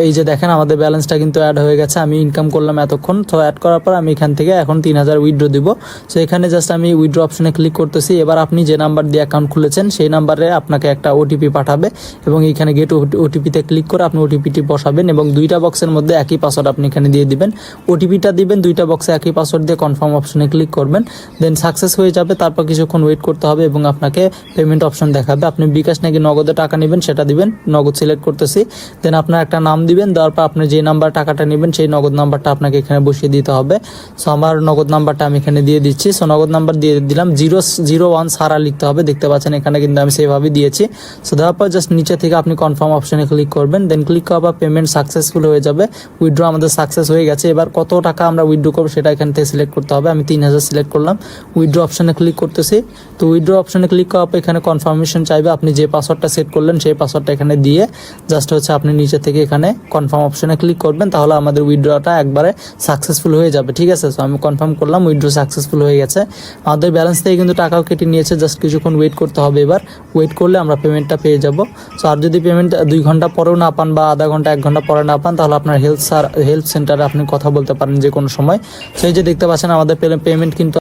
এই যে দেখেন আমাদের ব্যালেন্সটা কিন্তু অ্যাড হয়ে গেছে, আমি ইনকাম করলাম এতক্ষণ। তো অ্যাড করার পর আমি এখান থেকে এখন 3000 উইথড্র দিব। সো এখানে জাস্ট আমি উইথড্র অপশনে ক্লিক করতেছি। এবার আপনি যে নাম্বার দিয়ে অ্যাকাউন্ট খুলেছেন সেই নাম্বারে আপনাকে একটা ওটিপি পাঠাবে এবং এখানে গেট ওটিপিতে ক্লিক করে আপনি ওটিপিটি বসাবেন এবং দুইটা বক্সের মধ্যে একই পাসওয়ার্ড আপনি এখানে দিয়ে দিবেন। ওটিপিটা দিবেন, দুইটা বক্সে একই পাসওয়ার্ড দিয়ে কনফার্ম অপশনে ক্লিক করবেন। দেন সাকসেস হয়ে যাবে। তারপর কিছুক্ষণ ওয়েট করতে হবে এবং আপনাকে পেমেন্ট অপশন দেখাবে। আপনি বিকাশ নাকি নগদে টাকা নেবেন সেটা দিবেন। নগদ সিলেক্ট করতেছি। দেন আপনার একটা নাম দিবেন, দেওয়ার পর আপনি যে নাম্বার টাকাটা নেবেন সেই নগদ নাম্বারটা আপনাকে এখানে বসিয়ে দিতে হবে। সো আমার নগদ নাম্বারটা আমি এখানে দিয়ে দিচ্ছি। সো নগদ নাম্বার দিয়ে দিলাম। 001 সারা লিখতে হবে, দেখতে পাচ্ছেন এখানে কিন্তু আমি সেভাবে দিয়েছি। সো দেওয়ার পর জাস্ট নিচে থেকে আপনি কনফার্ম অপশনে ক্লিক করবেন। দেন ক্লিক করার পর পেমেন্ট সাকসেসফুল হয়ে যাবে। উইথড্র আমাদের সাকসেস হয়ে গেছে। এবার কত টাকা আমরা উইথড্র করবো সেটা এখান থেকে সিলেক্ট করতে হবে। আমি 3000 সিলেক্ট করলাম। উইথড্র অপশনে ক্লিক করতেছি। তো উইথড্র অপশনে ক্লিক করার পর এখানে কনফার্মেশন চাইবে। আপনি যে পাসওয়ার্ডটা সেট করলেন সেই পাসওয়ার্ডটা এখানে দিয়ে জাস্ট হচ্ছে আপনি নিচে থেকে এখানে কনফার্ম অপশনে ক্লিক করবেন। তাহলে আমাদের উইথড্রটা একবারে সাকসেসফুল হয়ে যাবে। ঠিক আছে, সো আমি কনফার্ম করলাম, উইথড্র সাকসেসফুল হয়ে গেছে। আমাদের ব্যালেন্স থেকে কিন্তু টাকাও কেটে নিয়েছে। জাস্ট কিছুক্ষণ ওয়েট করতে হবে। এবার ওয়েট করলে আমরা পেমেন্টটা পেয়ে যাব। সো আর যদি পেমেন্ট 2 ঘন্টা পরেও না পান বা আধা ঘন্টা 1 ঘন্টা পরে না পান, তাহলে আপনার হেল্প সেন্টারে আপনি কথা বলতে পারেন যে কোনো সময়। সেই যে দেখতে পাচ্ছেন আমাদের পেমেন্ট কিন্তু